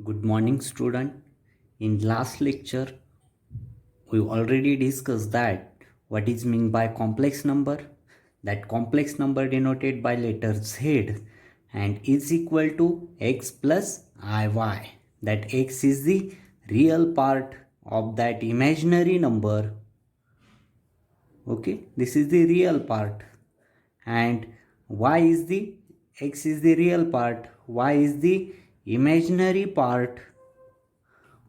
Good morning, student. In last lecture, we already discussed that what is meant by complex number. That complex number denoted by letter Z and is equal to x plus iy. That x is the real part of that imaginary number. Okay, this is the real part, and y is the x is the real part, y is the imaginary part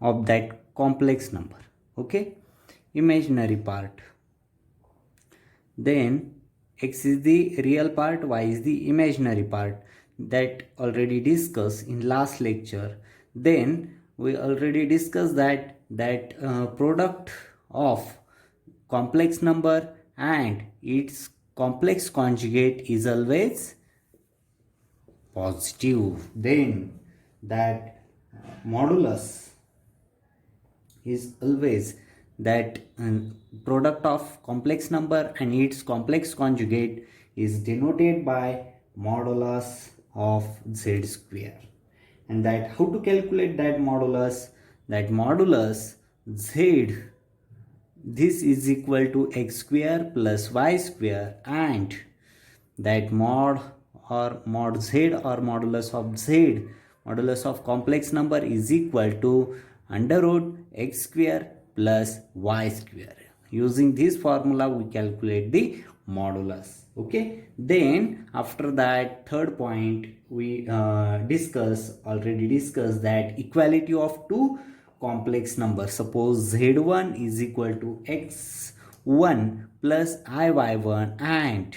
of that complex number. Okay, imaginary part. Then x is the real part, y is the imaginary part. That already discussed in last lecture. Then we already discussed that product of complex number and its complex conjugate is always positive. Then that modulus is always that product of complex number and its complex conjugate is denoted by modulus of z square. And that how to calculate that modulus? That modulus z, this is equal to x square plus y square, and that mod z or modulus of complex number is equal to under root x square plus y square. Using this formula we calculate the modulus. Okay, then after that third point we already discussed that equality of two complex numbers. Suppose z1 is equal to x1 plus iy1 and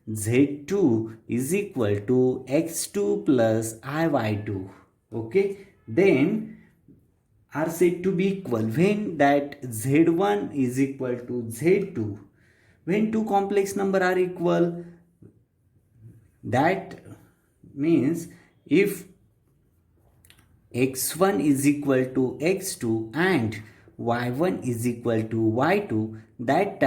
z2 is equal to x2 plus iy2. Okay, then are said to be equal when that z1 is equal to z2. When two complex number are equal, that means if x1 is equal to x2 and y1 is equal to y2, that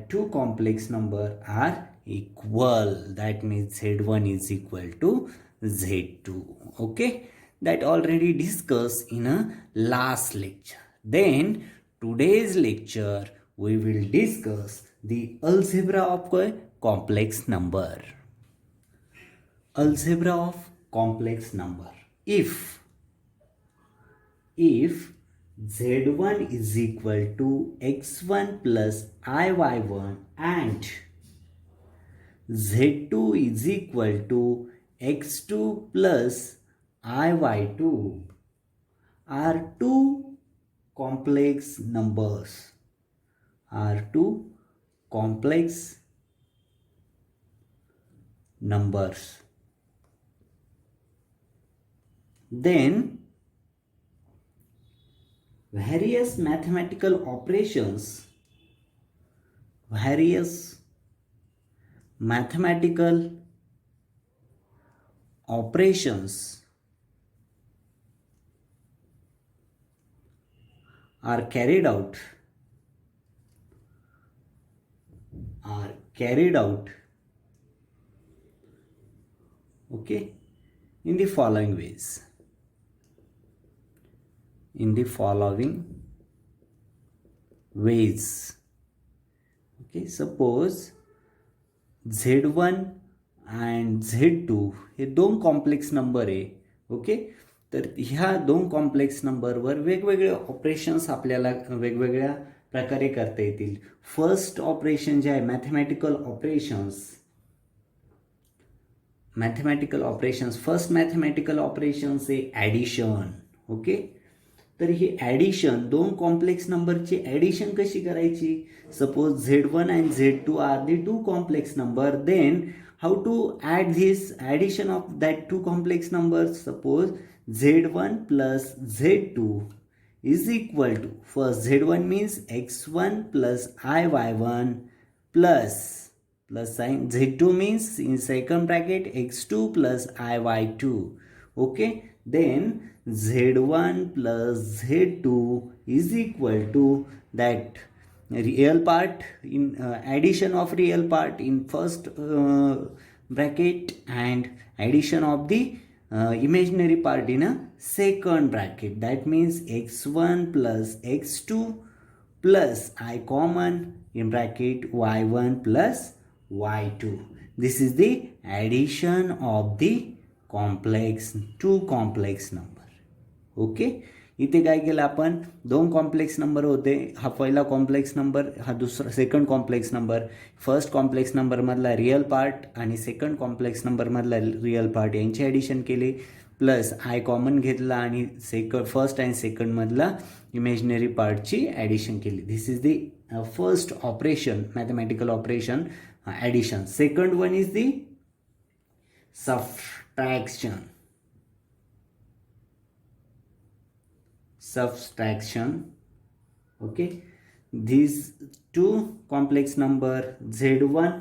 two complex number are equal. That means z1 is equal to z2. Okay, that already discussed in a last lecture. Then today's lecture we will discuss the algebra of a complex number. Algebra of complex number. If z1 is equal to x1 plus iy1 and z2 is equal to x2 plus iy2 are two complex numbers. Are two complex numbers. Then various mathematical operations are carried out okay in the following ways. Okay, suppose z1 and z2 हे दोन complex number आहे. Okay, तर ह्या दोन complex नंबरवर वेगवेगळे operations आपल्याला वेगवेगळ्या प्रकारे करता येतील. फर्स्ट ऑपरेशन जे आहे mathematical operations first mathematical operations आहे ॲडिशन. ओके, तर ही ॲडिशन दोन कॉम्प्लेक्स नंबरची ॲडिशन कशी करायची? Suppose z1 and z2 are the two complex number. Then how to add this addition of that two complex numbers? Suppose z1 plus z2 is equal to, first z1 means x1 plus iy1 plus sign, z2 means in second bracket x2 plus iy2. Okay, then z1 plus z2 is equal to that real part in addition of real part in first bracket and addition of the imaginary part in a second bracket. That means x1 plus x2 plus I common in bracket y1 plus y2. This is the addition of the two complex number. Okay, इथे काय केलं आपण, दोन complex number होते, हा पहिला complex number, हा दुसरा second complex number. First complex number मधला रिअल पार्ट आणि सेकंड कॉम्प्लेक्स नंबर मधला रिअल पार्ट यांची ॲडिशन केली, प्लस आय कॉमन घेतला आणि फर्स्ट आणि सेकंड मधला इमेजिनरी पार्टची ॲडिशन केली. This is the first operation, mathematical operation addition. Second one is the subtraction. Okay, these two complex number z1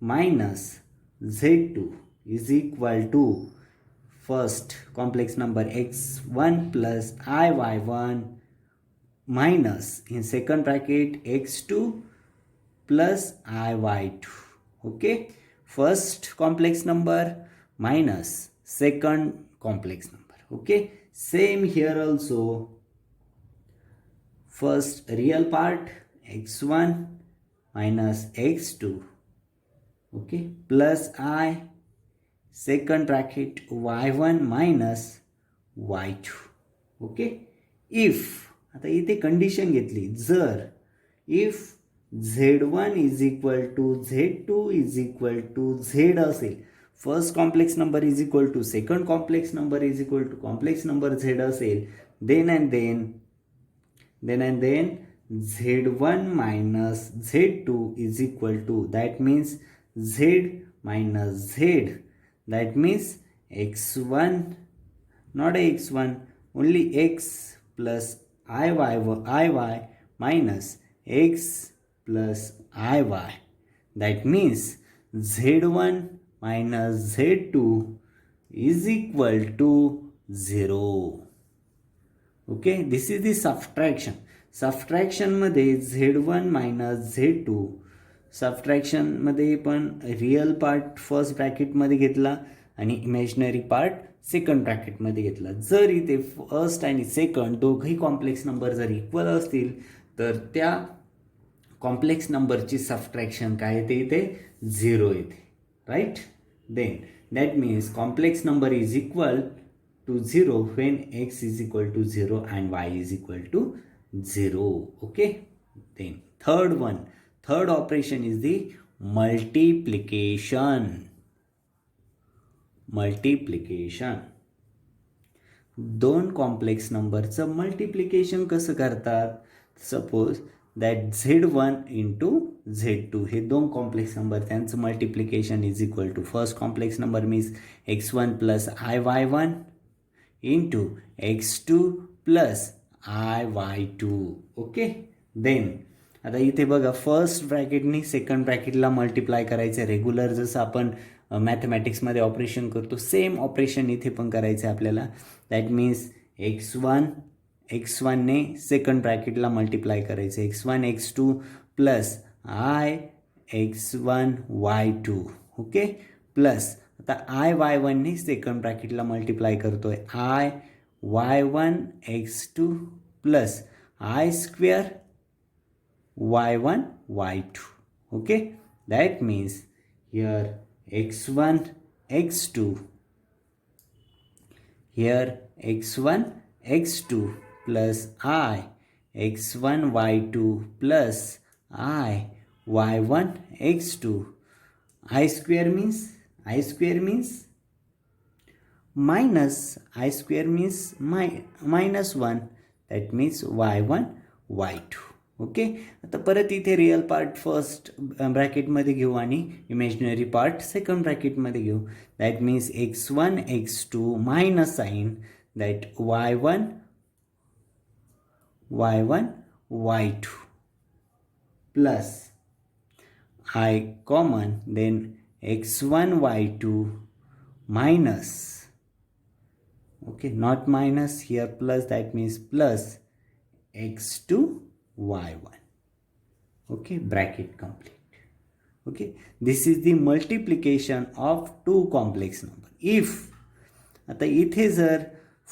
minus z2 is equal to first complex number x1 plus iy1 minus in second bracket x2 plus iy2. Okay, first complex number minus second complex number. Okay, same here also. First real part x1 minus x2, okay, plus I, second bracket y1 minus y2. okay, if आता इथे condition घेतली, जर if z1 is equal to z2 is equal to z असेल, first complex number is equal to second complex number is equal to complex number z असेल, then and then z1 minus z2 is equal to, that means z minus z, that means x1, not x1, only x plus iy minus x plus iy, that means z1 minus z2 is equal to 0. okay, this is the subtraction. Subtraction मध्ये z1 minus z2, subtraction मध्ये पण real part first bracket मध्ये घेतला आणि imaginary part second bracket मध्ये घेतला. जर इथे फर्स्ट आणि सेकंड दोघही कॉम्प्लेक्स नंबर जर इक्वल असतील तर त्या कॉम्प्लेक्स नंबरची सबट्रॅक्शन काय येते, इथे 0 येते. right, then that means complex number is equal to 0 when x is equal to 0 and y is equal to 0. okay, then third operation is the multiplication. दोन कॉम्प्लेक्स नंबरचं मल्टिप्लिकेशन कसं करतात, suppose that z1 into z2 हे दोन complex number, त्यांचं multiplication is equal to first complex number means x1 plus iy1 into x2 plus iy2. Okay, then आता इथे बघा, फर्स्ट ब्रॅकेटनी सेकंड ब्रॅकेटला मल्टिप्लाय करायचं, रेग्युलर जसं आपण मॅथमॅटिक्समध्ये ऑपरेशन करतो सेम ऑपरेशन इथे पण करायचं आहे आपल्याला. दॅट मीन्स x1 ने सेकंड ब्रॅकेटला मल्टिप्लाय करायचं, x1 x2 plus i x1 y2. Okay, plus आता iy1 ने सेकंड ब्रॅकेटला मल्टिप्लाय करतोय, i y1 x2 plus i square y1 y2. Okay, that means here x1 x2, here x1 x2 plus I x1 y2 plus I y1 x2. I square means minus, I square means minus 1, that means y1 y2. Okay, आता परत इथे real part first ब्रॅकेटमध्ये घेऊ आणि imaginary part second ब्रॅकेटमध्ये घेऊ. That means x1 x2 minus sign, that y1 y2 plus I common, then x1 y2 minus, okay, not minus here, plus, that means plus x2 y1. okay, bracket complete. okay, this is the multiplication of two complex number. If आता इथे जर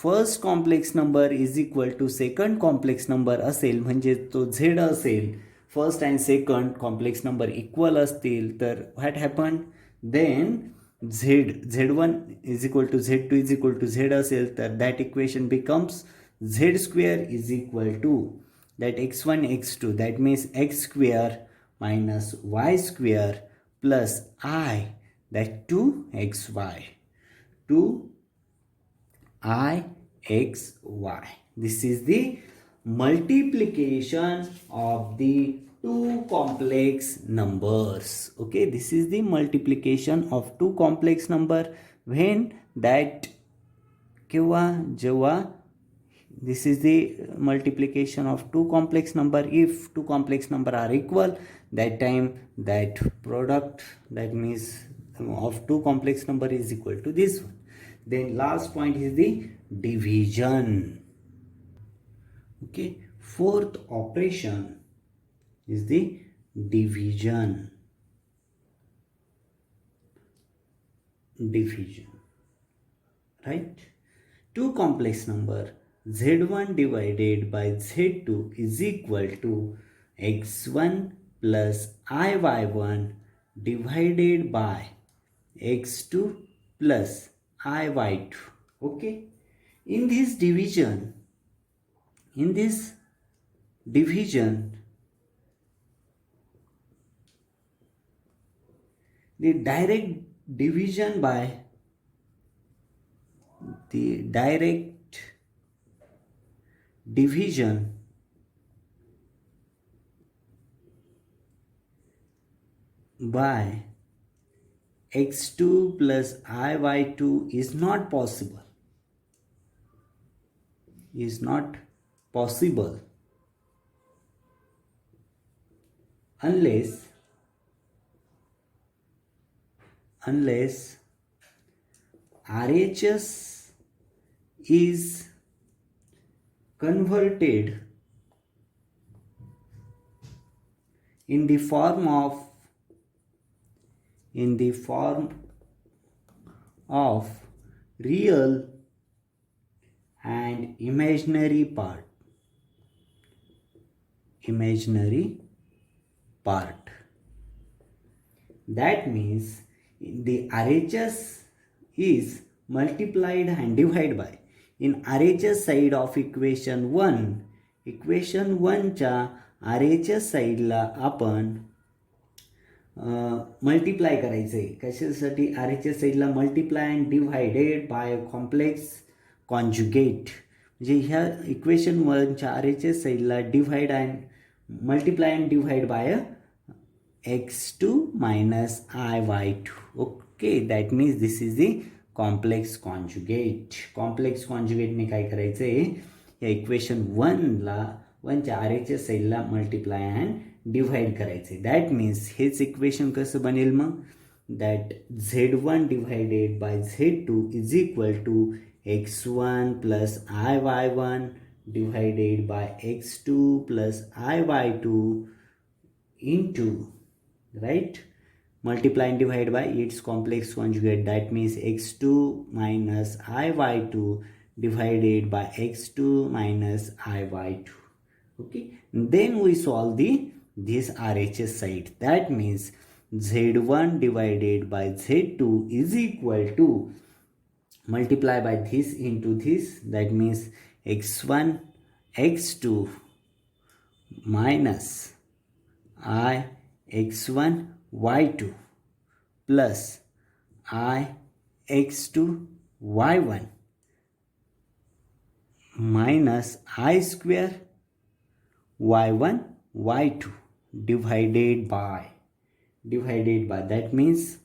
first complex number is equal to second complex number असेल, म्हणजे तो z असेल, first and second complex number equal असतील, तर what happen then Z1 is equal to Z2 is equal to Z असेल, तर that equation becomes Z square is equal to that x1 x2, that means x square minus y square plus I, that 2xy, 2ixy. This is the multiplication of the two complex numbers. Okay, this is the multiplication of two complex number when that किंवा जेव्हा this is the multiplication of two complex number if two complex number are equal, that time that product, that means of two complex number is equal to this one. Then last point is the division. Okay, fourth operation is the division. Right, two complex number z1 divided by z2 is equal to x1 plus iy1 divided by x2 plus iy2. Okay, in this division the direct division by x2 plus iy2 is not possible, unless RHS is converted in the form of real and imaginary part. That means the RHS is multiplied and divided by, in RHS side of equation 1 च्या RHS साईडला आपण multiply करायचं आहे. कशासाठी? RHS साईडला multiply and divided by complex conjugate, म्हणजे ह्या equation 1च्या RHS साईडला divide and multiply and divide by x2 minus iy2. Okay, that means this is the complex conjugate. Complex conjugate ने काय करायचं आहे, या इक्वेशन 1च्या RHS साईडला मल्टिप्लाय अँड डिव्हाइड करायचे. दॅट मीन्स हेच इक्वेशन कसं बनेल मग, that z1 divided by z2 is equal to x1 plus iy1 divided by x2 plus iy2 into, right, multiply and divide by its complex conjugate, that means x2 minus iy2 divided by x2 minus iy2. Okay, then we solve this RHS side. That means z1 divided by z2 is equal to, multiply by this into this, that means x1 x2 minus I x1 y2 plus I x2 y1 minus I square y1 y2 divided by, that means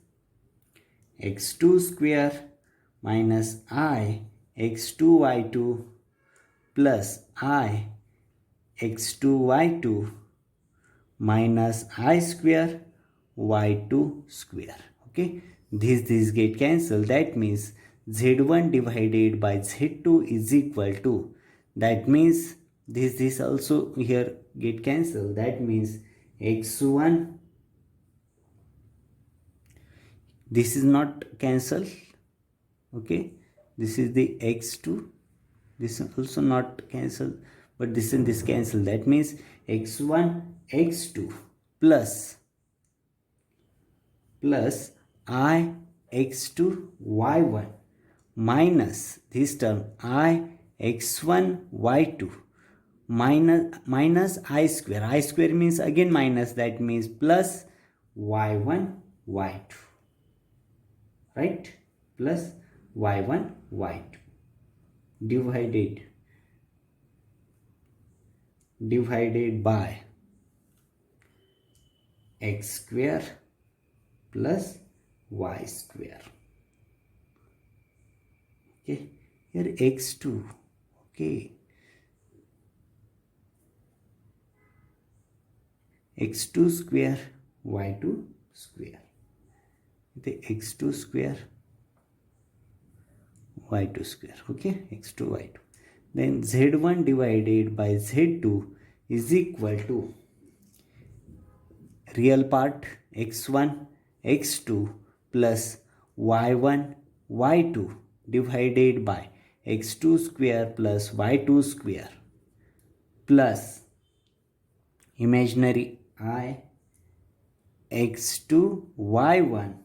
x2 square minus I x2 y2 plus I x2 y2 minus I square y2 square. Okay, this get cancelled. That means z1 divided by z2 is equal to, that means this also here get cancelled. That means x1, this is not cancelled. Okay, this is the x2, this is also not cancel, but this and this cancel. That means x1 x2 plus I x2 y1 minus this term I x1 y2 minus I square. I square means again minus, that means plus y1 y2, right? Plus y1 y2 divided by x square plus y square. Okay, here x2, okay, x2 square y2 square, the x2 square y2 square, okay, x2 y2. Then z1 divided by z2 is equal to real part x1 x2 plus y1 y2 divided by x2 square plus y2 square plus imaginary I x2 y1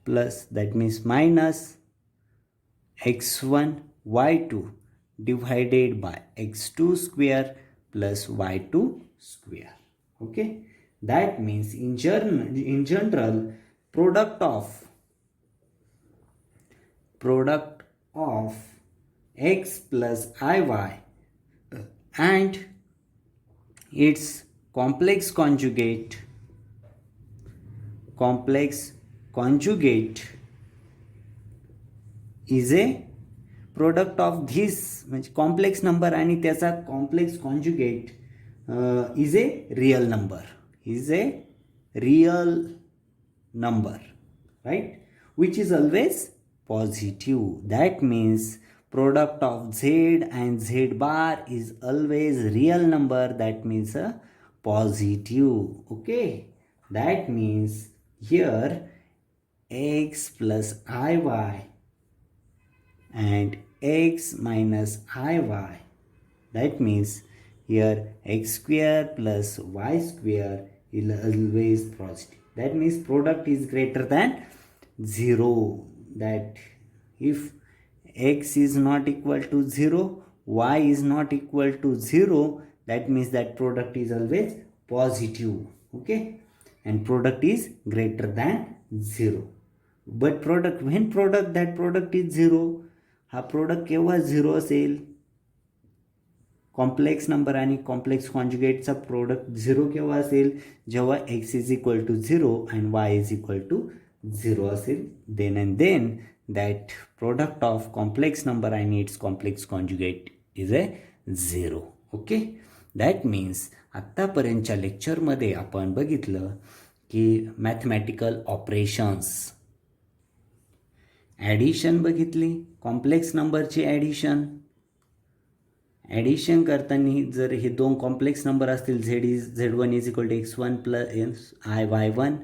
plus, that means minus x1 y2 divided by x2 square plus y2 square. Okay, that means in general product of x plus iy and its complex conjugate is a product of this, म्हणजे complex number आणि त्याचा complex conjugate is a real number, right, which is always positive. That means product of z and z bar is always real number, that means a positive. Okay, that means here x plus iy and x minus iy, that means here x square plus y square is always positive. That means product is greater than 0. That if x is not equal to 0, y is not equal to 0, that means that product is always positive. Okay, and product is greater than 0. But when that product is 0, हा product केव्हा 0 असेल? Complex number आणि complex कॉन्जुगेटचा product 0 केव्हा असेल? जेव्हा x is equal to 0 and y is equal to 0 असेल. Then that product of complex number and its complex conjugate is a 0. Okay, that means आत्तापर्यंतच्या लेक्चरमध्ये आपण बघितलं की मॅथमॅटिकल ऑपरेशन्स, ॲडिशन बघितली, कॉम्प्लेक्स नंबरची ॲडिशन करताना जर हे दोन कॉम्प्लेक्स नंबर असतील, z1 is equal to x1 plus iy1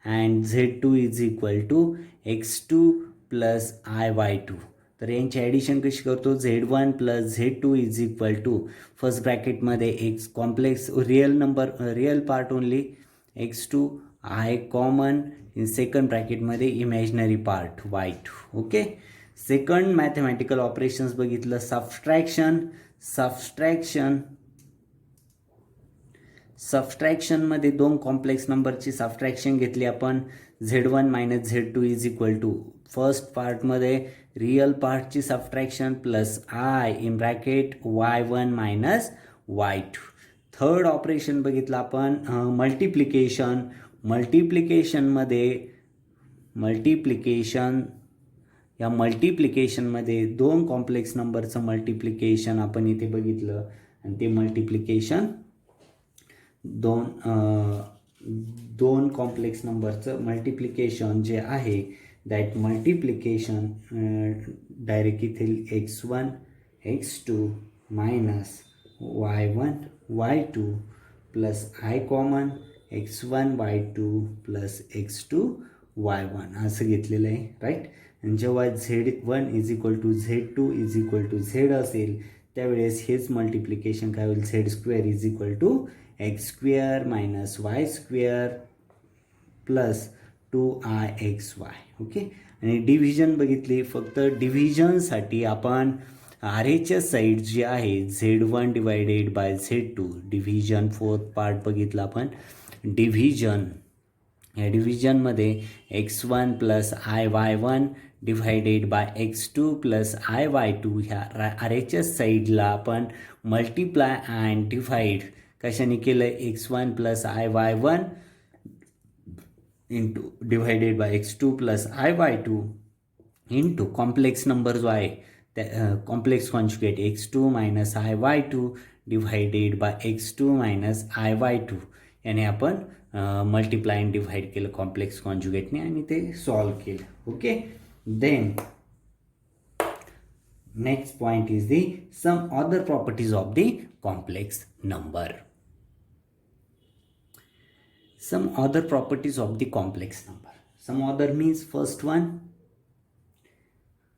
and z2 is equal to x2 plus iy2, तर यांची ॲडिशन कशी करतो? z1 plus z2 is equal to first ब्रॅकेटमध्ये x complex real part only, x2 I common, in second ब्रॅकेटमध्ये imaginary part y2. Okay, second mathematical operations बघितलं, सबस्ट्रॅक्शनमध्ये दोन complex नंबरची सबस्ट्रॅक्शन घेतली आपण, z1 minus z2 is equal to first पार्टमध्ये real पार्टची subtraction plus I in bracket y1 minus y2. Third operation बघितलं आपण मल्टिप्लिकेशनमध्ये दोन कॉम्प्लेक्स नंबरचं मल्टिप्लिकेशन आपण इथे बघितलं, आणि ते मल्टिप्लिकेशन दोन कॉम्प्लेक्स नंबरचं मल्टिप्लिकेशन जे आहे, दॅट मल्टिप्लिकेशन डायरेक्ट इथे x1 x2 minus y1 y2 plus I common x1 y2 plus x2 y1 असं घेतलेलं आहे, राईट. आणि जेव्हा Z1 is equal to Z2 is equal to Z असेल त्यावेळेस हेच मल्टिप्लिकेशन काय होईल, Z² is equal to X² minus Y² plus 2IXY. Okay. आणि डिव्हिजन बघितली, फक्त डिव्हिजनसाठी आपण RHS साईड जी आहे Z1 divided by Z2, division fourth part बघितला आपण. डिव्हिजन या डिव्हिजनमध्ये X1 plus IY1 divided by X2 plus IY2 ह्या RHS साईडला आपण मल्टिप्लाय अँड डिव्हाइड कशाने केलं, X1 plus IY1 into divided by X2 plus IY2 into complex number जो आहे त्या complex conjugate X2 minus IY2 divided by X2 minus IY2 याने आपण मल्टिप्लाय अँड डिव्हाइड केलं कॉम्प्लेक्स कॉन्जुगेटने आणि ते सॉल्व केलं. Okay. Then next point is the some other properties of the complex number. Some other properties of the complex number. Some other means first one,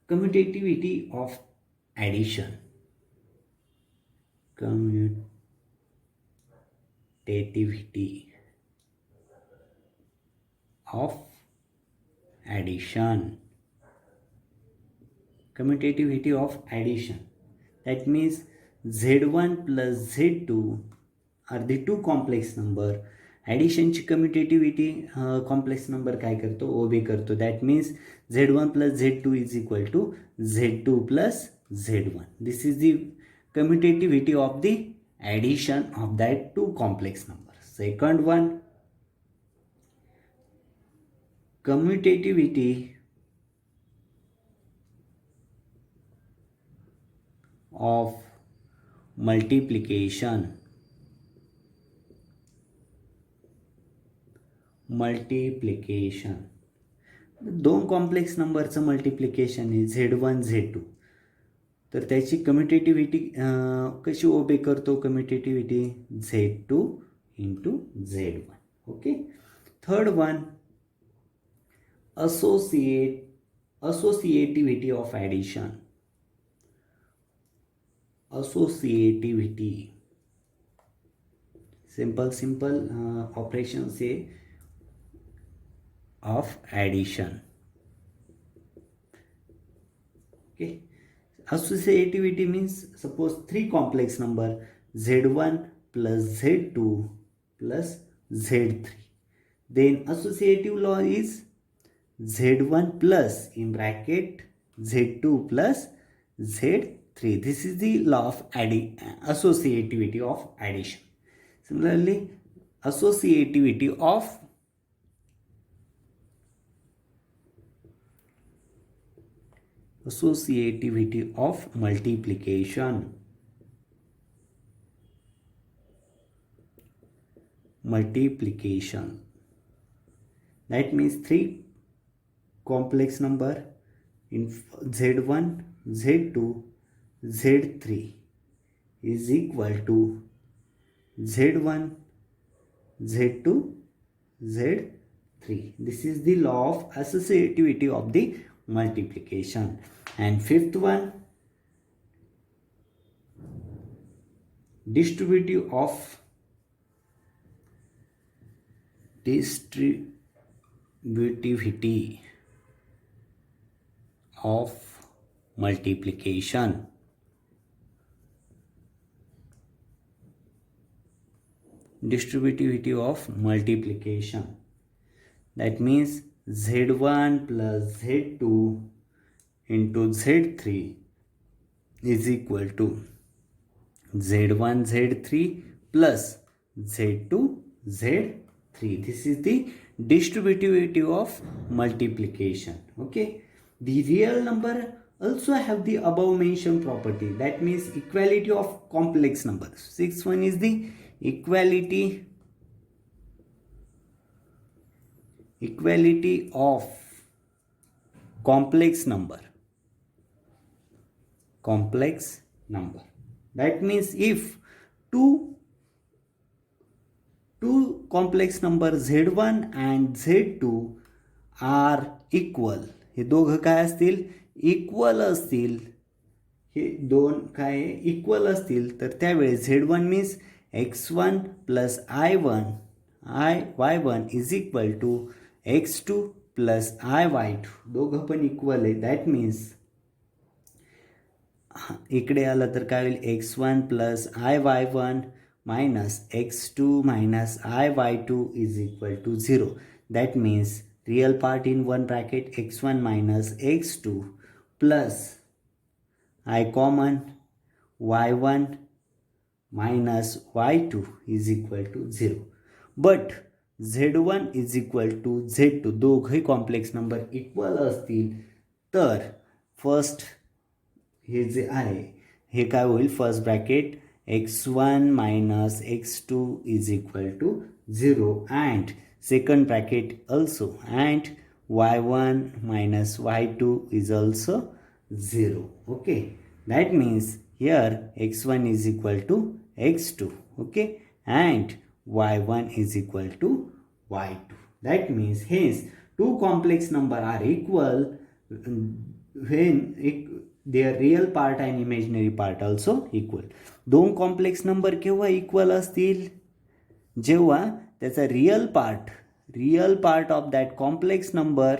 commutativity of addition. Commutativity of addition. Commutativity of addition. That means Z1 plus Z2 are the two complex number. ॲडिशनची commutativity complex number काय करतो, obey करतो. That means Z1 plus Z2 is equal to Z2 plus Z1. This is the commutativity of the addition of that two complex number. Second one, commutativity of multiplication. Multiplication दोन complex नंबरचं multiplication आहे Z1 Z2, तर त्याची commutativity कशी obey करतो, commutativity Z2 into Z1. Okay. Third one, associativity of addition. Associativity simple operation से of addition. Okay. Associativity means suppose three complex number Z1 plus Z2 plus Z3. Then associative law is Z1 plus in bracket Z2 plus Z3. This is the law of associativity of addition. Similarly, associativity of multiplication. That means three complex number in Z1 Z2 Z3 is equal to Z1 Z2 Z3. This is the law of associativity of the multiplication. And fifth one, distributivity of multiplication. Distributivity of multiplication. That means Z1 plus Z2 into Z3 is equal to Z1 Z3 plus Z2 Z3. This is the distributivity of multiplication. Okay. The real number also have the above mentioned property. That means equality of complex numbers. Sixth one is the equality of complex number. That means if two complex numbers Z1 and Z2 are equal, हे दोघं काय असतील, equal असतील. हे दोन काय equal असतील तर त्यावेळेस Z1 means x1 plus y1 is equal to x2 plus y2. दोघं पण इक्वल आहे. दॅट मीन्स इकडे आलं तर काय होईल, x1 plus y1 minus x2 minus y2 is equal to 0. That means real part in one bracket x1 minus x2 plus I common y1 minus y2 is equal to 0. But z1 is equal to z2. दोघे complex number equal असतील तर first हे जे आहे हे काय होईल, first bracket x1 minus x2 is equal to 0 and second bracket also and y1 minus y2 is also 0. Okay, that means here x1 is equal to x2, okay, and y1 is equal to y2. That means hence two complex number are equal when their real part and imaginary part also equal. दोन complex number केव्हा equal असतील, जेव्हा त्याचा real part of that complex number,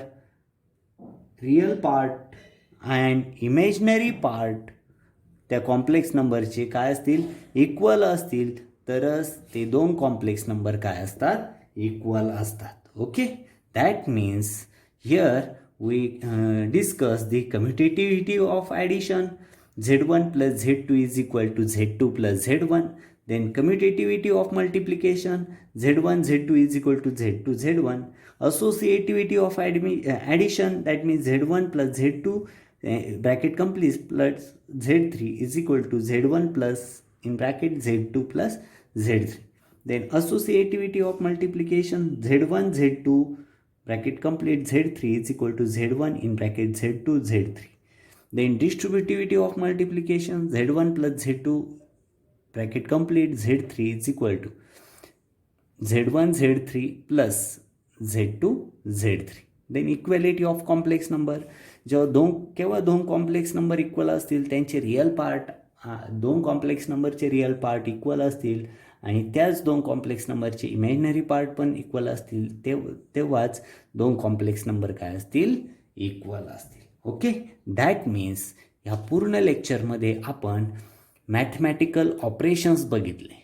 real part and imaginary part त्या complex नंबरचे काय असतील, equal असतील, तरच ते दोन कॉम्प्लेक्स नंबर काय असतात, इक्वल असतात. Okay, that means here we discuss the commutativity of addition. Z1 plus Z2 is equal to Z2 plus Z1. Then commutativity of multiplication, Z1 Z2 is equal to Z2 Z1. Associativity of addition, that means Z1 plus Z2 bracket complete plus Z3 is equal to Z1 plus in bracket Z2 plus Z3. Then associativity of multiplication, Z1 Z2 bracket complete Z3 is equal to Z1 in bracket Z2 Z3. Then distributivity of multiplication, Z1 plus Z2 bracket complete Z3 is equal to Z1 Z3 plus Z2 Z3. Then equality of complex number, केव्हा दोन complex number equal असतील, त्यांचे real part, दोन complex नंबरचे real part equal असतील आणि त्याच दोन कॉम्प्लेक्स नंबरचे इमॅजिनरी पार्ट पण इक्वल असतील, तेव्हाच दोन कॉम्प्लेक्स नंबर काय असतील, इक्वल असतील. ओके, दॅट मीन्स ह्या पूर्ण लेक्चरमध्ये आपण मॅथमॅटिकल ऑपरेशन्स बघितले.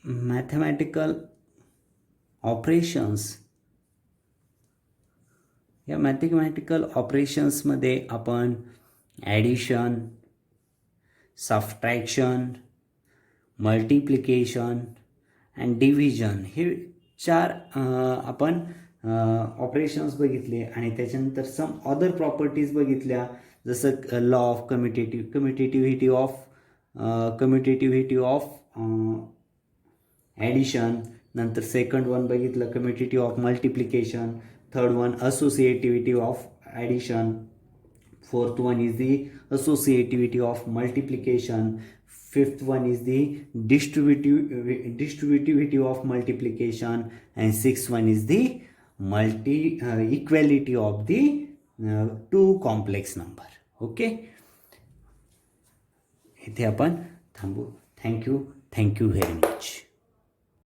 मॅथमॅटिकल ऑपरेशन्स, या मॅथमॅटिकल ऑपरेशन्समध्ये आपण addition, subtraction, multiplication and division हे चार आपण ऑपरेशन्स बघितले आणि त्याच्यानंतर सम अदर प्रॉपर्टीज बघितल्या, जसं लॉ ऑफ कम्युटेटिव्हिटी ऑफ ॲडिशन, नंतर सेकंड वन बघितलं commutative of multiplication, third one associativity of addition, fourth one is the associativity of multiplication, fifth one is the distributivity of multiplication, and sixth one is the equality of the two complex number. Okay, इथे आपण थांबू. Thank you very much.